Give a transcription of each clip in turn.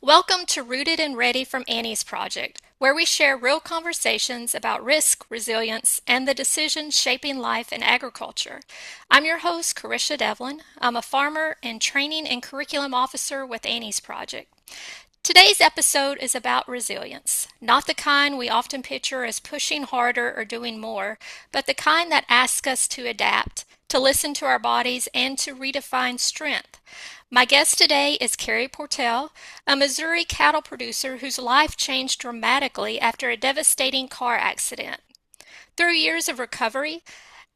Welcome to Rooted and Ready from Annie's Project, where we share real conversations about risk, resilience, and the decisions shaping life in agriculture. I'm your host, Karisha Devlin. I'm a farmer and training and curriculum officer with Annie's Project. Today's episode is about resilience, not the kind we often picture as pushing harder or doing more, but the kind that asks us to adapt, to listen to our bodies, and to redefine strength. My guest today is Carey Portell, a Missouri cattle producer whose life changed dramatically after a devastating car accident. Through years of recovery,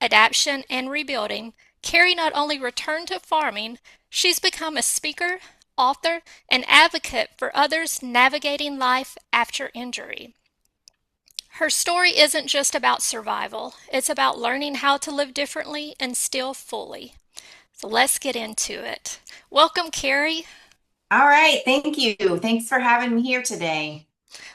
adaptation, and rebuilding, Carey not only returned to farming, she's become a speaker, author, and advocate for others navigating life after injury. Her story isn't just about survival, it's about learning how to live differently and still fully. So let's get into it. Welcome, Carey. All right, thank you. Thanks for having me here today.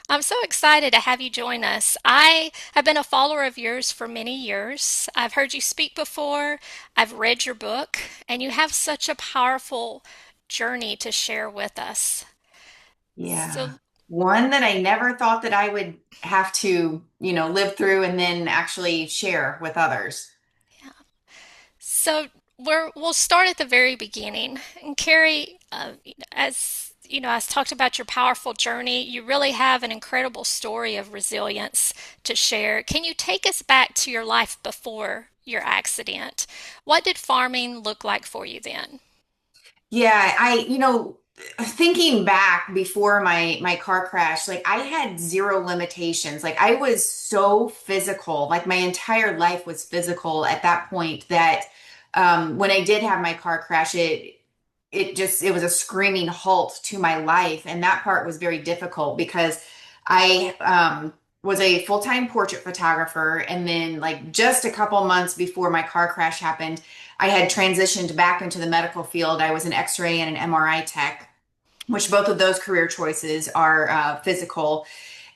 I'm so excited to have you join us. I have been a follower of yours for many years. I've heard you speak before, I've read your book, and you have such a powerful journey to share with us. Yeah. So, One that I never thought that I would have to, live through and then actually share with others. yeah. We'll start at the very beginning. And Carrie, as talked about your powerful journey, you really have an incredible story of resilience to share. Can you take us back to your life before your accident? What did farming look like for you then? Yeah, thinking back before my car crash, like I had zero limitations. Like I was so physical. Like my entire life was physical at that point that when I did have my car crash, it was a screaming halt to my life, and that part was very difficult because I was a full-time portrait photographer, and then like just a couple months before my car crash happened, I had transitioned back into the medical field. I was an X-ray and an MRI tech, which both of those career choices are physical.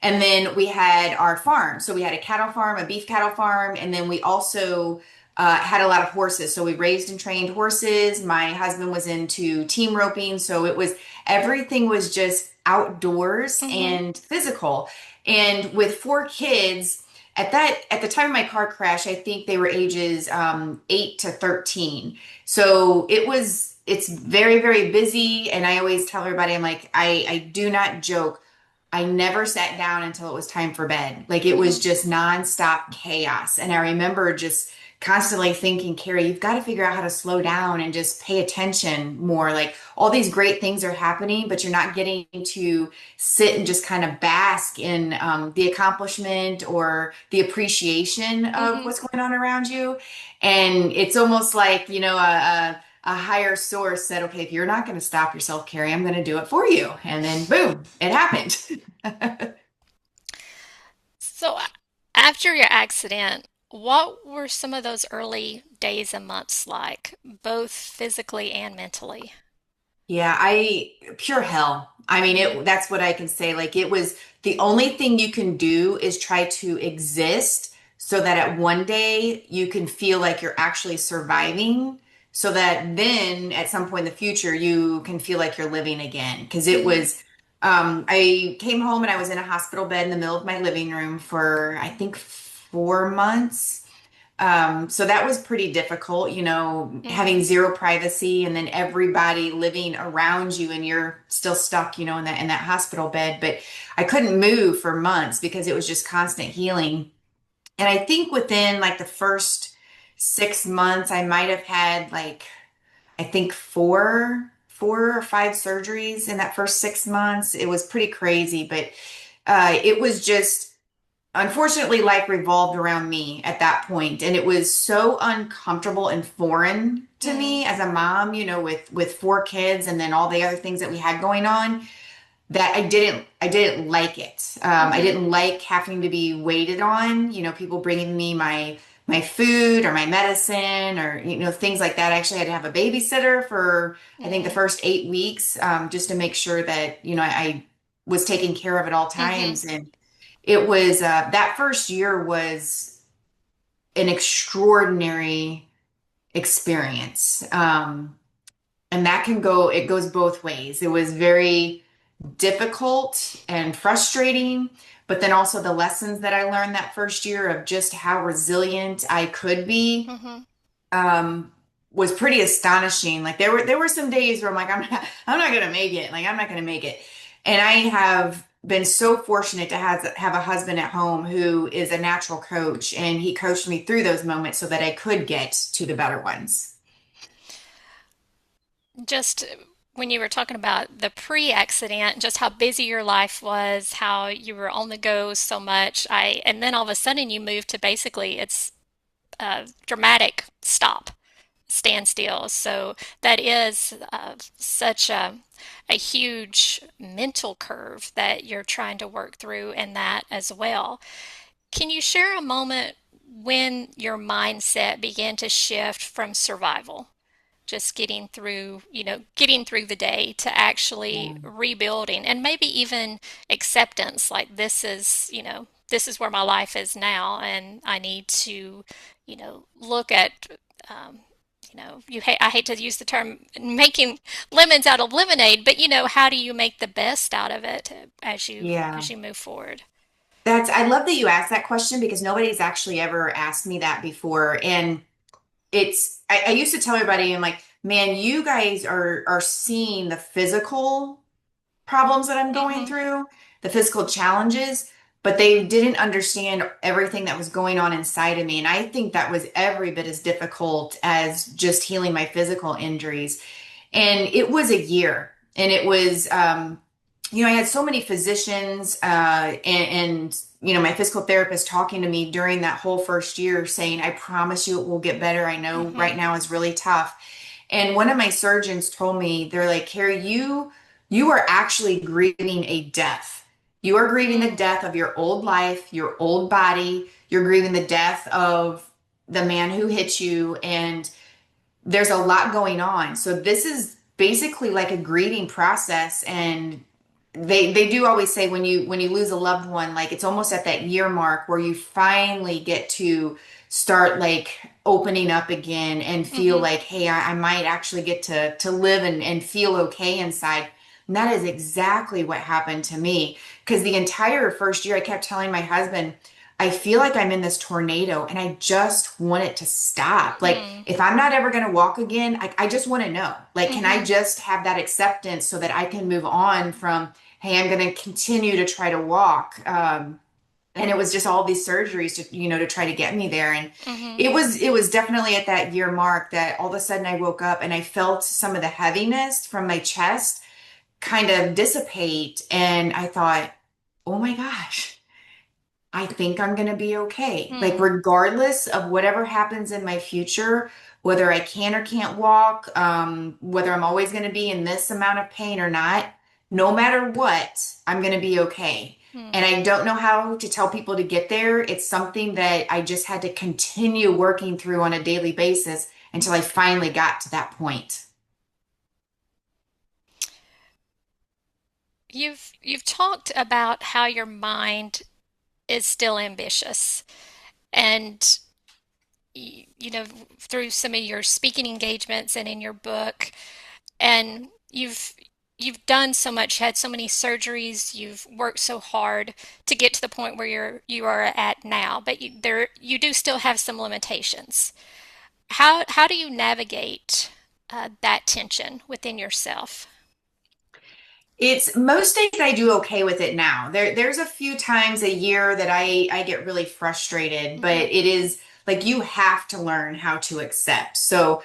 And then we had our farm. So we had a cattle farm, a beef cattle farm, and then we also had a lot of horses. So we raised and trained horses. My husband was into team roping. So everything was just outdoors Mm-hmm. and physical. And with four kids, at the time of my car crash, I think they were ages 8 to 13. So it's very, very busy. And I always tell everybody, I'm like, I do not joke. I never sat down until it was time for bed. Like it was Mm-hmm. just nonstop chaos. And I remember just constantly thinking, Carrie, you've got to figure out how to slow down and just pay attention more. Like all these great things are happening, but you're not getting to sit and just kind of bask in the accomplishment or the appreciation of Mm-hmm. what's going on around you. And it's almost like, a higher source said, okay, if you're not going to stop yourself, Carrie, I'm going to do it for you. And then boom, it happened. So, after your accident, what were some of those early days and months like, both physically and mentally? Yeah, I pure hell. I mean, Mm-hmm. that's what I can say. Like it was the only thing you can do is try to exist so that at one day you can feel like you're actually surviving so that then at some point in the future you can feel like you're living again. Because Mm-hmm. I came home and I was in a hospital bed in the middle of my living room for I think 4 months. So that was pretty difficult, Mm-hmm. having zero privacy and then everybody living around you and you're still stuck, in that hospital bed. But I couldn't move for months because it was just constant healing. And I think within like the first 6 months, I might have had like I think four or five surgeries in that first 6 months. It was pretty crazy, but it was just unfortunately life revolved around me at that point, and it was so uncomfortable and foreign to Mm-hmm. me as a mom, with four kids and then all the other things that we had going on that I didn't like it. I Mm-hmm. didn't like having to be waited on, people bringing me my food or my medicine or things like that. I actually had to have a babysitter for I think the Mm-hmm. first 8 weeks, just to make sure that I was taken care of at all Mm-hmm. times. And it was that first year was an extraordinary experience. And it goes both ways. It was very difficult and frustrating, but then also the lessons that I learned that first year of just how resilient I could be Mm-hmm. um, was pretty astonishing. Like there were some days where I'm like, I'm not gonna make it. Like I'm not gonna make it. And I have been so fortunate to have a husband at home who is a natural coach, and he coached me through those moments so that I could get to the better ones. Just when you were talking about the pre-accident, just how busy your life was, how you were on the go so much, and then all of a sudden you moved to basically it's a dramatic stop, standstill. So that is such a huge mental curve that you're trying to work through in that as well. Can you share a moment when your mindset began to shift from survival, just getting through the day, to actually Yeah. rebuilding and maybe even acceptance, like this is where my life is now and I need to, look at um, I hate to use the term making lemons out of lemonade, but how do you make the best out of it Yeah. as you move forward? I love that you asked that question because nobody's actually ever asked me that before. And I used to tell everybody, I'm like, man, you guys are seeing the physical problems that I'm going Mm-hmm. through, the physical challenges, but they didn't understand everything that was going on inside of me. And I think that was every bit as difficult as just healing my physical injuries. And it was a year, and it was, I had so many physicians and my physical therapist talking to me during that whole first year saying, I promise you it will get better. I know Mm-hmm. right now is really tough. And one of my surgeons told me, they're like, Carey, you are actually grieving a death. You are grieving the Mm. death of your old life, your old body. You're grieving the death of the man who hit you, and there's a lot going on. So this is basically like a grieving process. And they do always say when you lose a loved one, like it's almost at that year mark where you finally get to start like opening up again and feel Mm-hmm. like, hey, I might actually get to live and feel okay inside. And that is exactly what happened to me. Because the entire first year, I kept telling my husband, I feel like I'm in this tornado and I just want it to stop. Like, Mm. if I'm not ever going to walk again, I just want to know. Like, can I Mm-hmm. just have that acceptance so that I can move on from, hey, I'm going to continue to try to walk. And it was just all these surgeries to try to get me there. And Mm-hmm. it was definitely at that year mark that all of a sudden I woke up and I felt some of the heaviness from my chest kind of dissipate. And I thought, oh my gosh, I think I'm going to be okay. Like, Mm. regardless of whatever happens in my future, whether I can or can't walk, whether I'm always going to be in this amount of pain or not, no matter what, I'm going to be okay. Mm. And I don't know how to tell people to get there. It's something that I just had to continue working through on a daily basis until I finally got to that point. You've talked about how your mind is still ambitious, and through some of your speaking engagements and in your book, and you've done so much, had so many surgeries, you've worked so hard to get to the point where you are at now, but you do still have some limitations. How do you navigate that tension within yourself? It's most days I do okay with it now. There's a few times a year that I get really frustrated, but Mm-hmm. it is like you have to learn how to accept. So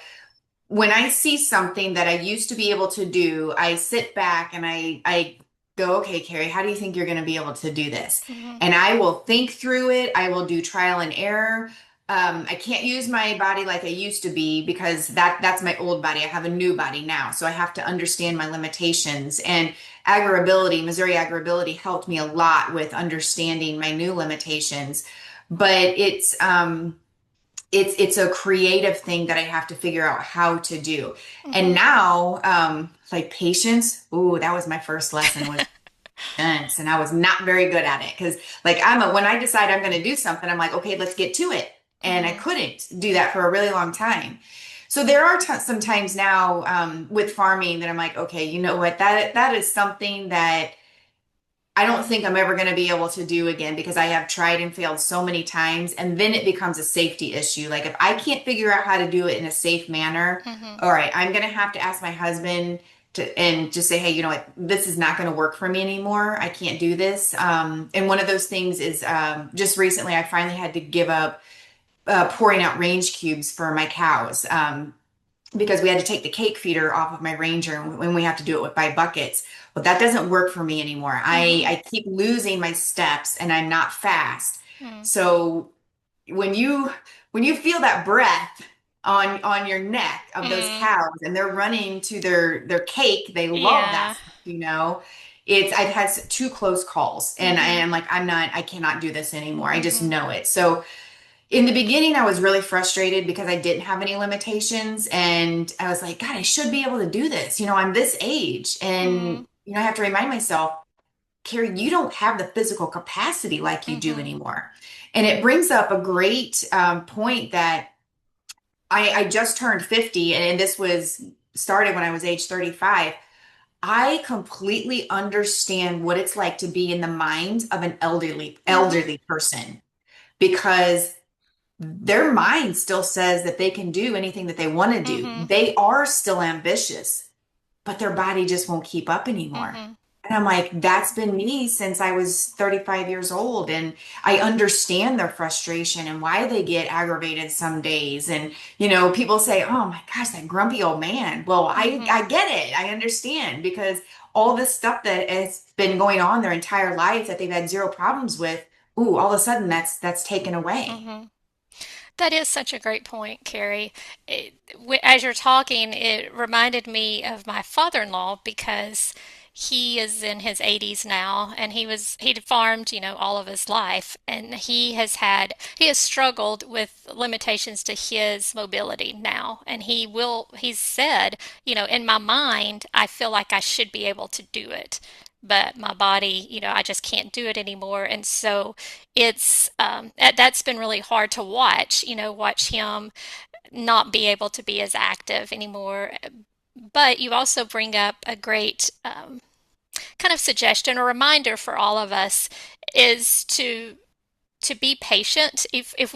when I see something that I used to be able to do, I sit back and I go, okay, Carrie, how do you think you're going to be able to do this? Mm-hmm. And I will think through it. I will do trial and error. I can't use my body like I used to be because that's my old body. I have a new body now, so I have to understand my limitations. And AgrAbility, Missouri AgrAbility, helped me a lot with understanding my new limitations. But it's a creative thing that I have to figure out how to do. And Mm-hmm. now, like patience, ooh, that was my first lesson was patience, and I was not very good at it because like when I decide I'm going to do something, I'm like, okay, let's get to it, and I Mm-hmm. couldn't do that for a really long time. So there are some times now with farming that I'm like, okay, you know what? That is something that I don't think I'm ever going to be able to do again because I have tried and failed so many times. And then it becomes a safety issue. Like if I can't figure out how to do it in a safe manner, Mm-hmm. all right, I'm going to have to ask my husband to and just say, hey, you know what, this is not going to work for me anymore. I can't do this. And one of those things is just recently I finally had to give up pouring out range cubes for my cows. Because we had to take the cake feeder off of my Ranger and we have to do it with by buckets. Well, that doesn't work for me anymore. Mm-hmm. I keep losing my steps and I'm not fast. So when you feel that breath on your neck of those Mm-hmm. cows and they're running to their cake, they love that Yeah. stuff, you know. I've had two close calls and I Mm-hmm. am like I cannot do this anymore. I just Mm-hmm. know it. So in the beginning, I was really frustrated because I didn't have any limitations. And I was like, God, I should be able to do this. You know, I'm this age. Mm-hmm. And, I have to remind myself, Carrie, you don't have the physical capacity like you do Mm-hmm. anymore. And it brings up a great point that I just turned 50, and this was started when I was age 35. I completely understand what it's like to be in the mind of an Mm-hmm. elderly person because their mind still says that they can do anything that they want to do. Mm-hmm. They are still ambitious, but their body just won't keep up anymore. Mm-hmm. And I'm like, that's been me since I was 35 years old. And I understand their frustration and why they get aggravated some days. And, people say, oh my gosh, that grumpy old man. Well, Mm-hmm. I get it. I understand because all this stuff that has been going on their entire life that they've had zero problems with, ooh, all of a sudden that's taken away. Mm-hmm. That is such a great point, Carrie. As you're talking, it reminded me of my father-in-law because he is in his 80s now, and he'd farmed, all of his life, and he has struggled with limitations to his mobility now, and he's said, in my mind, I feel like I should be able to do it. But my body, I just can't do it anymore. And so that's been really hard to watch, watch him not be able to be as active anymore. But you also bring up a great kind of suggestion or reminder for all of us is to be patient. If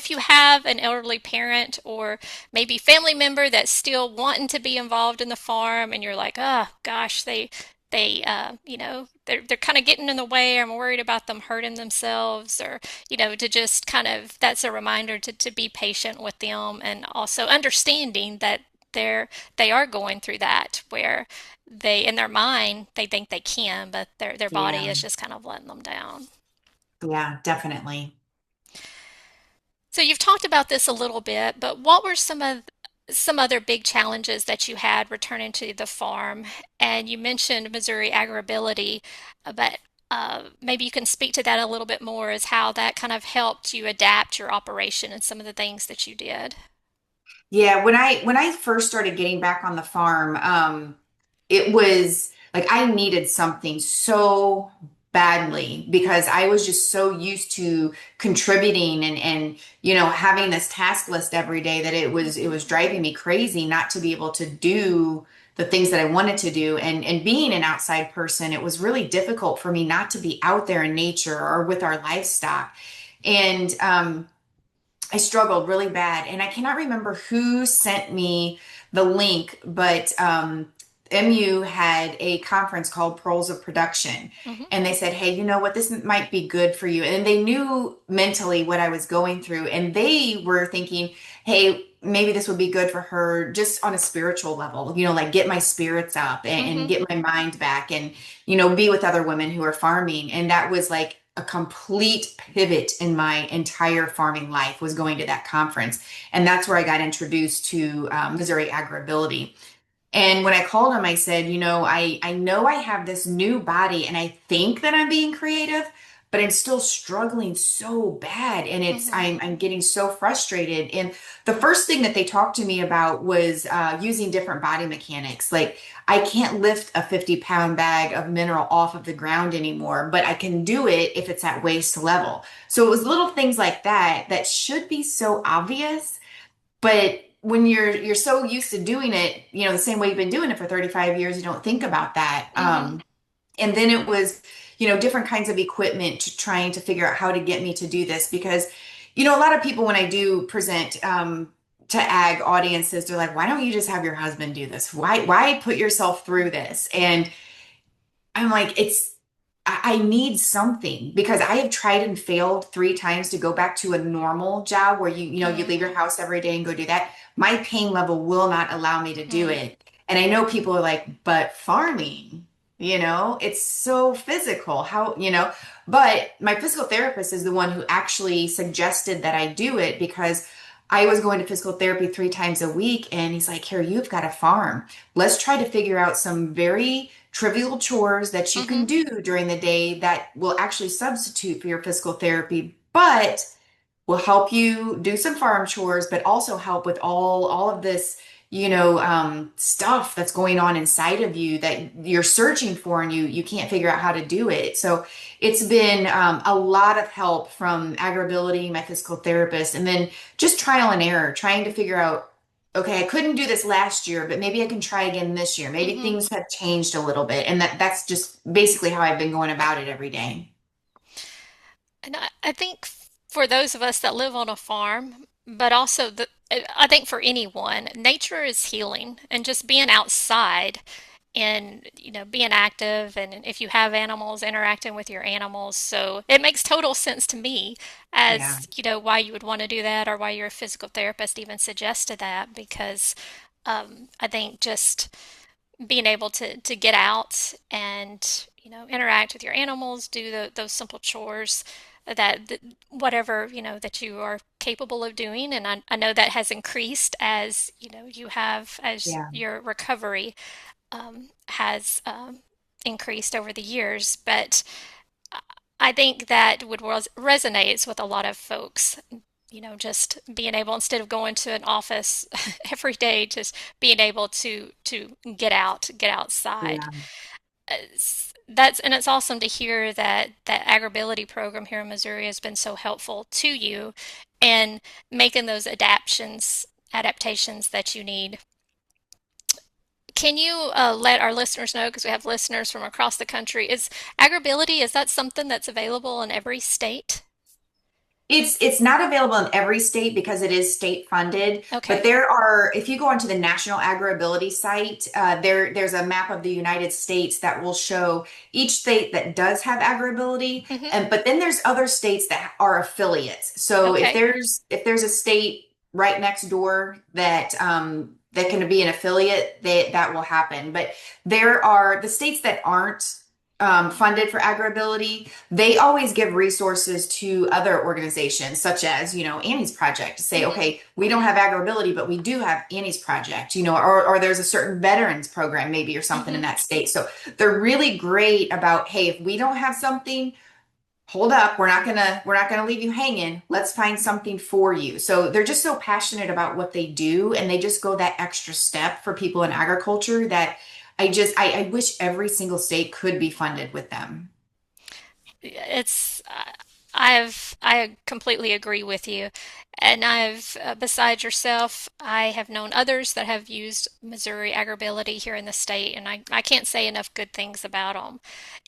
you have an elderly parent or maybe family member that's still wanting to be involved in the farm, and you're like, oh gosh, they're kind of getting in the way. I'm worried about them hurting themselves, or to just kind of that's a reminder to be patient with them, and also understanding that they are going through that where they in their mind they think they can, but their body Yeah. is just kind of letting them down. Yeah, definitely. So you've talked about this a little bit, but what were some other big challenges that you had returning to the farm? And you mentioned Missouri AgrAbility, but maybe you can speak to that a little bit more as how that kind of helped you adapt your operation and some of the things that you did. Yeah, when I first started getting back on the farm, it was like I needed something so badly because I was just so used to contributing and having this task list every day that it was driving me crazy not to be able to do the things that I wanted to do and being an outside person, it was really difficult for me not to be out there in nature or with our livestock. And I struggled really bad, and I cannot remember who sent me the link, but MU had a conference called Pearls of Production, Hmm. and they said, "Hey, you know what? This might be good for you." And they knew mentally what I was going through, and they were thinking, "Hey, maybe this would be good for her just on a spiritual level, like get my spirits up and Hmm. get my mind back and, be with other women who are farming." And that was like a complete pivot in my entire farming life was going to that conference. And that's where I got introduced to Missouri AgrAbility. And when I called him, I said, I know I have this new body and I think that I'm being creative, but I'm still struggling so bad. And Hmm. I'm getting so frustrated. And the first thing that they talked to me about was using different body mechanics. Like I can't lift a 50-pound bag of mineral off of the ground anymore, but I can do it if it's at waist level. So it was little things like that that should be so obvious, but when you're so used to doing it, the same way you've been doing it for 35 years, you don't think about that. Mm-hmm. And then it was, different kinds of equipment to trying to figure out how to get me to do this because, a lot of people when I do present to ag audiences, they're like, why don't you just have your husband do this? Why put yourself through this? And I'm like, I need something because I have tried and failed 3 times to go back to a normal job where you leave your house every day and go do that. My pain level will not allow me to do Mm-hmm. it. And I know people are like, but farming, it's so physical. But my physical therapist is the one who actually suggested that I do it because I was going to physical therapy 3 times a week. And he's like, here, you've got a farm. Let's try to figure out some very trivial chores that you can Mm-hmm. do during the day that will actually substitute for your physical therapy, but will help you do some farm chores, but also help with all of this, stuff that's going on inside of you that you're searching for and you can't figure out how to do it. So it's been a lot of help from AgrAbility, my physical therapist, and then just trial and error, trying to figure out, okay, I couldn't do this last year, but maybe I can try again this year. Maybe Mm-hmm. things have changed a little bit. And that's just basically how I've been going about it every day. And I think for those of us that live on a farm, but also I think for anyone, nature is healing, and just being outside and being active, and if you have animals, interacting with your animals. So it makes total sense to me Yeah. as why you would want to do that, or why your physical therapist even suggested that, because I think just being able to get out and interact with your animals, do those simple chores that whatever that you are capable of doing. And I know that has increased as you have, as Yeah. your recovery has increased over the years. But I think that would resonates with a lot of folks. Just being able, instead of going to an office every day, just being able to get outside. Yeah. That's, and it's awesome to hear that that AgrAbility program here in Missouri has been so helpful to you in making those adaptations that you need. Can you let our listeners know, because we have listeners from across the country, is AgrAbility, is that something that's available in every state? It's not available in every state because it is state funded, but Okay. there are, if you go onto the National AgrAbility site, there's a map of the United States that will show each state that does have AgrAbility, Mm-hmm. and but then there's other states that are affiliates. So if Okay. there's a state right next door that can be an affiliate, that will happen. But there are the states that aren't funded for AgrAbility, they always give resources to other organizations, such as, Annie's Project, to say, Mm-hmm. okay, we don't have AgrAbility, but we do have Annie's Project, or there's a certain veterans program, maybe, or something in Mm-hmm. that state. So they're really great about, hey, if we don't have something, hold up, we're not gonna leave you hanging. Let's find something for you. So they're just so passionate about what they do, and they just go that extra step for people in agriculture that I wish every single state could be funded with them. It's I completely agree with you. And I've besides yourself, I have known others that have used Missouri AgrAbility here in the state, and I can't say enough good things about them.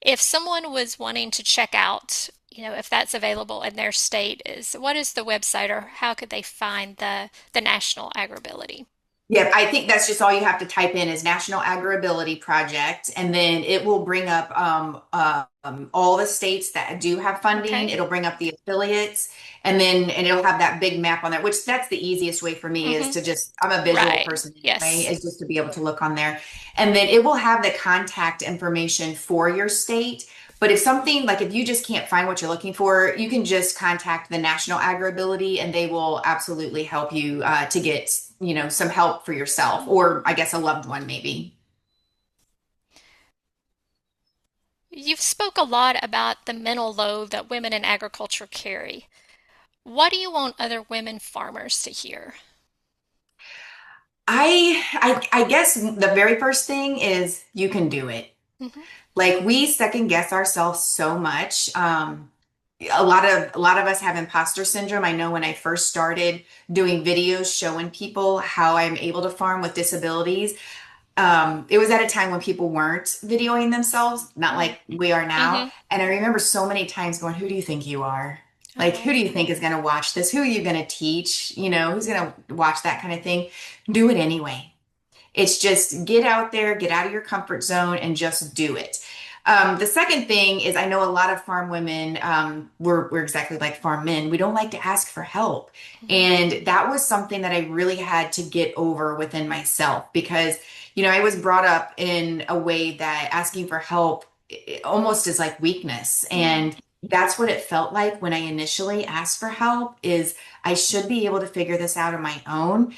If someone was wanting to check out, if that's available in their state, is what is the website, or how could they find the National AgrAbility? Yeah, I think that's just all you have to type in is National AgrAbility Project, and then it will bring up all the states that do have funding. Okay. It'll bring up the affiliates, and it'll have that big map on there, which that's the easiest way for me is Mm-hmm. to just, I'm a visual Right. person anyway, Yes. is just to be able to look on there. And then it will have the contact information for your state. But if something like if you just can't find what you're looking for, you can just contact the National AgrAbility and they will absolutely help you to get, some help for yourself or I guess a loved one maybe. You've spoke a lot about the mental load that women in agriculture carry. What do you want other women farmers to hear? I guess the very first thing is you can do it. Hmm. Like we second guess ourselves so much. a lot of us have imposter syndrome. I know when I first started doing videos showing people how I'm able to farm with disabilities, it was at a time when people weren't videoing themselves, not like we are now. Mm-hmm. And I remember so many times going, who do you think you are? Like, who Oh. do you think is going to watch this? Who are you going to teach? Who's going to watch that kind of thing? Do it anyway. It's just get out there, get out of your comfort zone, and just do it. The second thing is, I know a lot of farm women, we're exactly like farm men. We don't like to ask for help. Mm-hmm. And that was something that I really had to get over within myself because, I was brought up in a way that asking for help almost is like weakness. Mm-hmm. And that's what it felt like when I initially asked for help is I should be able to figure this out on my own.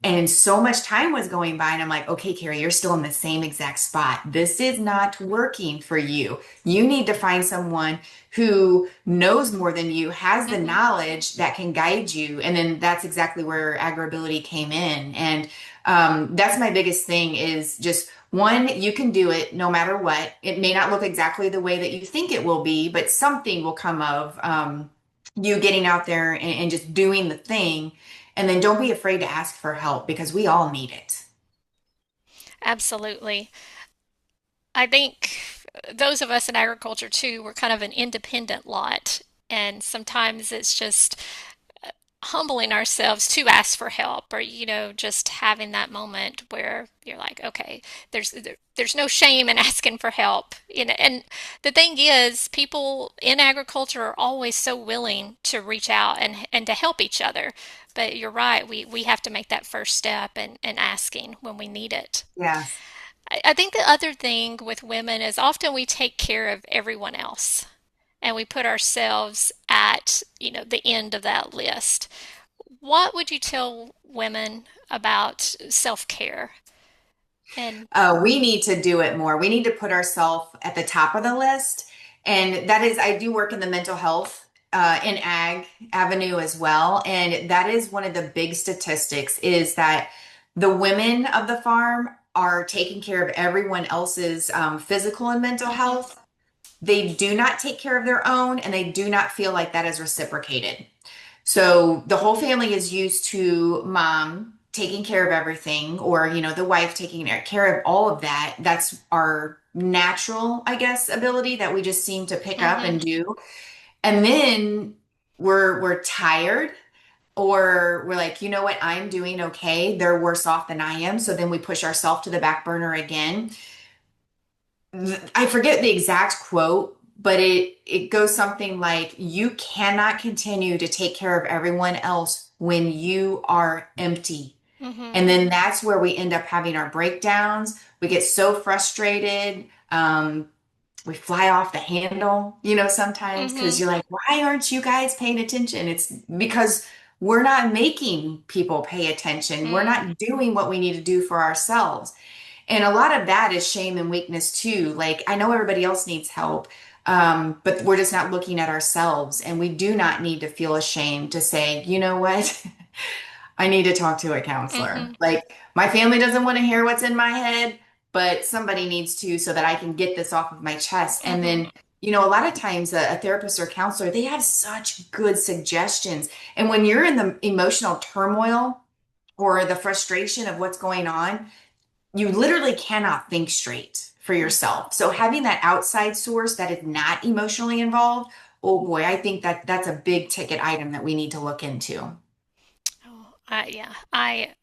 And so much time was going by, and I'm like, okay, Carrie, you're still in the same exact spot. This is not working for you. You need to find someone who knows more than you, has the Mm-hmm. knowledge that can guide you. And then that's exactly where AgrAbility came in. And that's my biggest thing is just one, you can do it no matter what. It may not look exactly the way that you think it will be, but something will come of you getting out there and just doing the thing. And then don't be afraid to ask for help because we all need it. Absolutely. I think those of us in agriculture too, we're kind of an independent lot. And sometimes it's just humbling ourselves to ask for help or just having that moment where you're like, okay, there's no shame in asking for help. And the thing is, people in agriculture are always so willing to reach out and to help each other. But you're right, we have to make that first step and asking when we need it. Yes. I think the other thing with women is often we take care of everyone else and we put ourselves at, the end of that list. What would you tell women about self-care? And We need to do it more. We need to put ourselves at the top of the list. And that is, I do work in the mental health in ag avenue as well. And that is one of the big statistics is that the women of the farm are taking care of everyone else's physical and mental mhm, health. They do not take care of their own, and they do not feel like that is reciprocated. So the whole family is used to mom taking care of everything, or, the wife taking care of all of that. That's our natural, I guess, ability that we just seem to pick up mhm, and do. And then we're tired, or we're like, you know what, I'm doing okay. They're worse off than I am. So then we push ourselves to the back burner again. I forget the exact quote, but it goes something like you cannot continue to take care of everyone else when you are empty. mhm, And then that's where we end up having our breakdowns. We get so frustrated. We fly off the handle, sometimes because mhm, you're like, why aren't you guys paying attention? It's because we're not making people pay attention. We're mm, not doing what we need to do for ourselves. And a lot of that is shame and weakness too. Like, I know everybody else needs help, but we're just not looking at ourselves. And we do not need to feel ashamed to say, you know what? I need to talk to a counselor. mhm, Like, my family doesn't want to hear what's in my head, but somebody needs to so that I can get this off of my chest. And mhm, then, a lot of times a therapist or counselor, they have such good suggestions. And when you're in the emotional turmoil or the frustration of what's going on, you literally cannot think straight for mhm. yourself. So having that outside source that is not emotionally involved, oh boy, I think that that's a big ticket item that we need to look into. Oh, yeah, I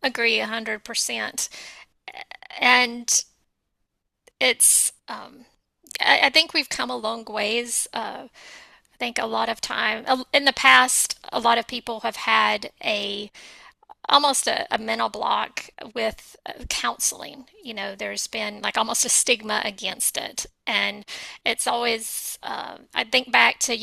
agree 100%. And it's, I think we've come a long ways. I think a lot of time in the past, a lot of people have had almost a mental block with counseling. There's been like almost a stigma against it. And it's always, I think back to,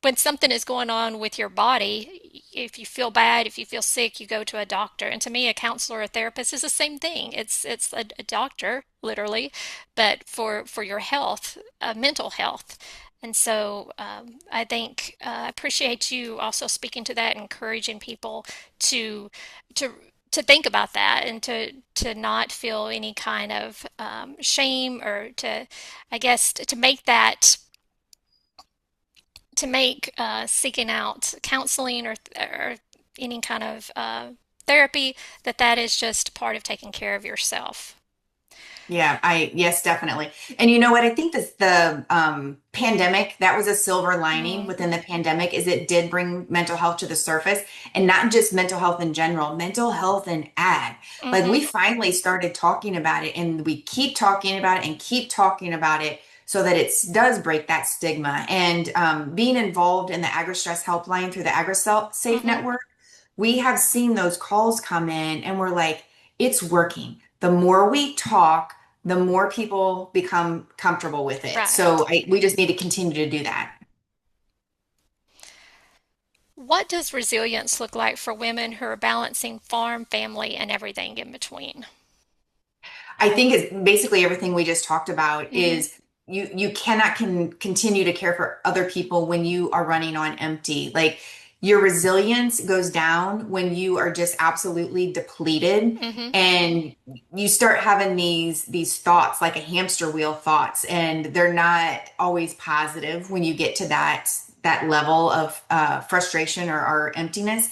when something is going on with your body, if you feel bad, if you feel sick, you go to a doctor. And to me, a counselor or a therapist is the same thing. It's a doctor, literally, but for your health, mental health. And so I think I appreciate you also speaking to that, encouraging people to to to think about that and to not feel any kind of shame or to, I guess, to make that to make seeking out counseling or any kind of therapy, that is just part of taking care of yourself. Yeah, yes, definitely. And you know what? I think this the pandemic, that was a silver lining Mm, within the pandemic, is it did bring mental health to the surface, and not just mental health in general, mental health and ag. Like mm-hmm, we finally started talking about it, and we keep talking about it and keep talking about it so that it does break that stigma. And being involved in the AgriStress helpline through the AgriSafe mm-hmm, network, we have seen those calls come in, and we're like, it's working. The more we talk, the more people become comfortable with it. So right. we just need to continue to do that. What does resilience look like for women who are balancing farm, family, and everything in between? I think it's basically everything we just talked about Mm-hmm, is you cannot continue to care for other people when you are running on empty. Like your resilience goes down when you are just absolutely depleted, mm-hmm, and you start having these thoughts like a hamster wheel thoughts, and they're not always positive when you get to that level of frustration or emptiness.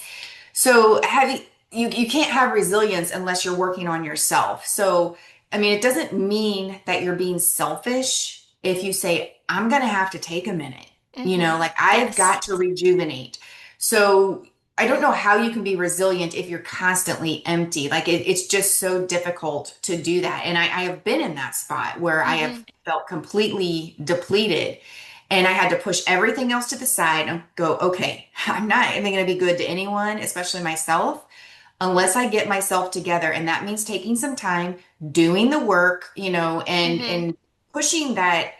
So having you can't have resilience unless you're working on yourself. So I mean, it doesn't mean that you're being selfish if you say, I'm gonna have to take a minute, mm-hmm. like I've Yes. got to rejuvenate. So I don't know how you can be resilient if you're constantly empty. Like it's just so difficult to do that. And I have been in that spot where I Mm-hmm, have felt completely depleted. And I had to push everything else to the side and go, okay, I'm not even going to be good to anyone, especially myself, unless I get myself together. And that means taking some time, doing the work, mm-hmm, and pushing that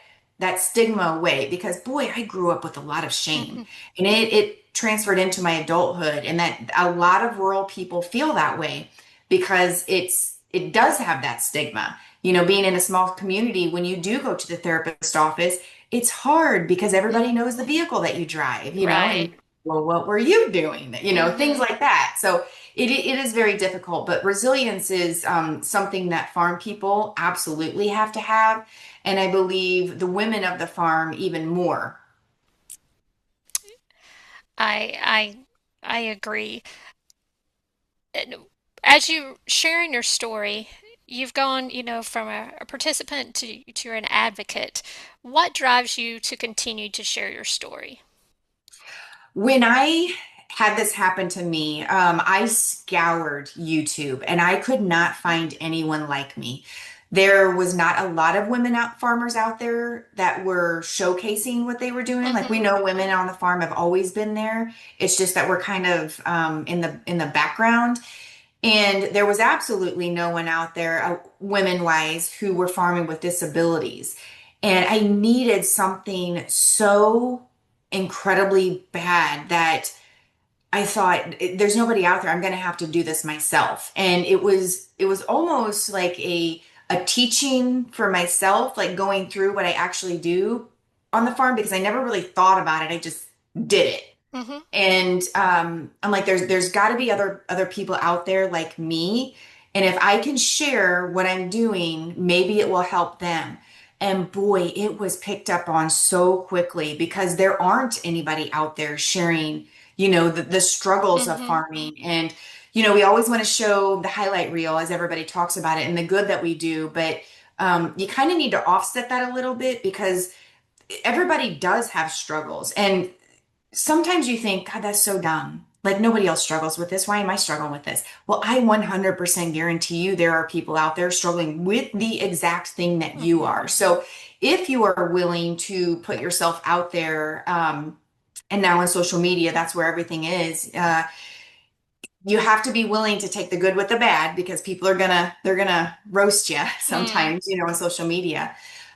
stigma away, because boy, I grew up with a lot of mm-hmm. shame, and it transferred into my adulthood, and that a lot of rural people feel that way because it does have that stigma. Being in a small community, when you do go to the therapist office, it's hard because everybody knows the vehicle that you drive, Right. and well, what were you doing? Things Mm-hmm. like that. So it is very difficult, but resilience is something that farm people absolutely have to have. And I believe the women of the farm even more. I I I agree. And as you sharing your story, you've gone, from a participant to an advocate. What drives you to continue to share your story? When I had this happen to me, I scoured YouTube and I could not find anyone like me. There was not a lot of women farmers out there that were showcasing what they were doing. Like we Mm-hmm. know women on the farm have always been there. It's just that we're kind of in the background. And there was absolutely no one out there, women wise, who were farming with disabilities. And I needed something so incredibly bad that I thought, there's nobody out there. I'm going to have to do this myself. And it was almost like a teaching for myself, like going through what I actually do on the farm, because I never really thought about it. I just did it. Mm-hmm. And I'm like, there's got to be other people out there like me, and if I can share what I'm doing, maybe it will help them. And boy, it was picked up on so quickly because there aren't anybody out there sharing, the struggles of Mm-hmm. farming. And we always want to show the highlight reel as everybody talks about it and the good that we do, but you kind of need to offset that a little bit because everybody does have struggles. And sometimes you think, God, that's so dumb. Like nobody else struggles with this. Why am I struggling with this? Well, I 100% guarantee you there are people out there struggling with the exact thing that you Mm-hmm. are. So if you are willing to put yourself out there, and now on social media, that's where everything is. You have to be willing to take the good with the bad because people they're gonna roast you Mm. sometimes, on social media.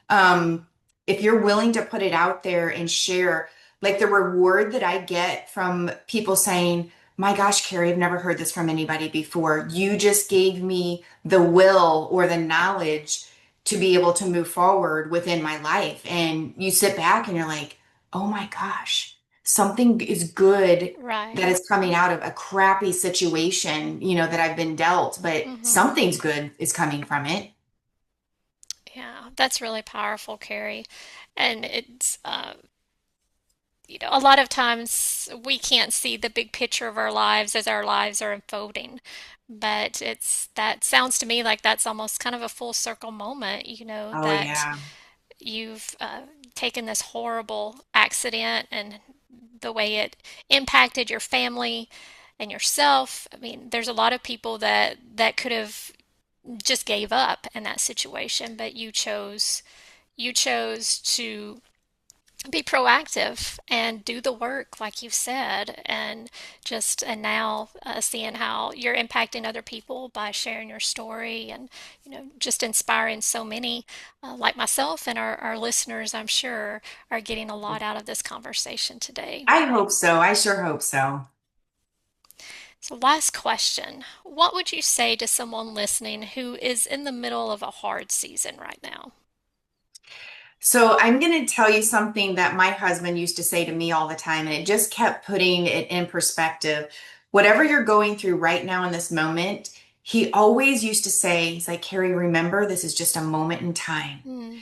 um, if you're willing to put it out there and share, like the reward that I get from people saying, my gosh, Carrie, I've never heard this from anybody before. You just gave me the will or the knowledge to be able to move forward within my life. And you sit back and you're like, oh my gosh, something is good Right. that is coming out of a crappy situation, that I've been dealt, but Mm-hmm. something's good is coming from it. Yeah, that's really powerful, Carrie. And a lot of times we can't see the big picture of our lives as our lives are unfolding. But that sounds to me like that's almost kind of a full circle moment, Oh that yeah. you've taken this horrible accident and the way it impacted your family and yourself. I mean, there's a lot of people that could have just gave up in that situation, but you chose to be proactive and do the work like you've said, and now seeing how you're impacting other people by sharing your story, and just inspiring so many, like myself and our listeners, I'm sure, are getting a lot out of this conversation today. I hope so. I sure hope so. So last question, what would you say to someone listening who is in the middle of a hard season right now? So I'm going to tell you something that my husband used to say to me all the time, and it just kept putting it in perspective. Whatever you're going through right now in this moment, he always used to say, he's like, Carrie, remember, this is just a moment in time. Hmm.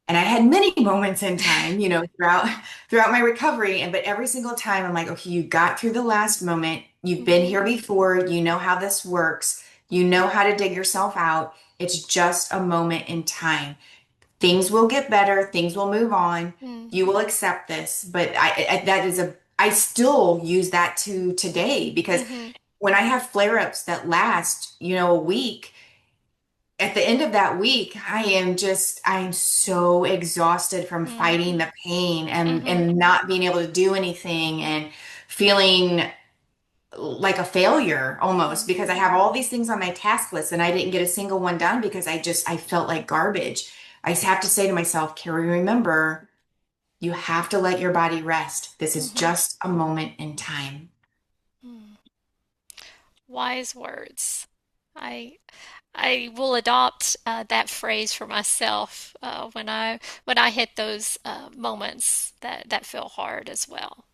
And I had many moments in time, throughout my recovery. And but every single time I'm like, okay, you got through the last moment. You've been Hmm. here before. You know how this works. You know how to dig yourself out. It's just a moment in time. Things will get better, things will move on. Hmm. You will accept this. But I still use that to today because Hmm. when I have flare-ups that last, a week, at the end of that week, I'm so exhausted from Hmm. fighting the pain and Hmm. not being able to do anything and feeling like a failure almost Hmm. because I have all these things on my task list and I didn't get a single one done because I felt like garbage. I have to say to myself, Carrie, remember, you have to let your body rest. This is Hmm. just a moment in time. Wise words. I I will adopt that phrase for myself when I hit those moments that feel hard as well.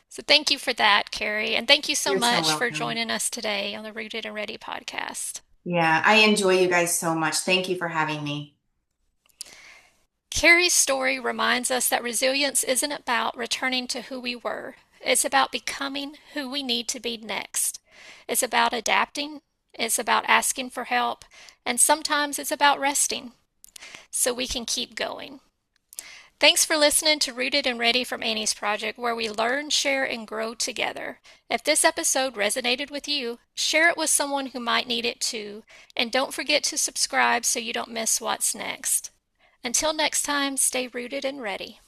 So thank you for that, Carrie, and thank you so You're so much for welcome. joining us today on the Rooted and Ready podcast. Yeah, I enjoy you guys so much. Thank you for having me. Carrie's story reminds us that resilience isn't about returning to who we were. It's about becoming who we need to be next. It's about adapting. It's about asking for help. And sometimes it's about resting so we can keep going. Thanks for listening to Rooted and Ready from Annie's Project, where we learn, share, and grow together. If this episode resonated with you, share it with someone who might need it too. And don't forget to subscribe so you don't miss what's next. Until next time, stay rooted and ready.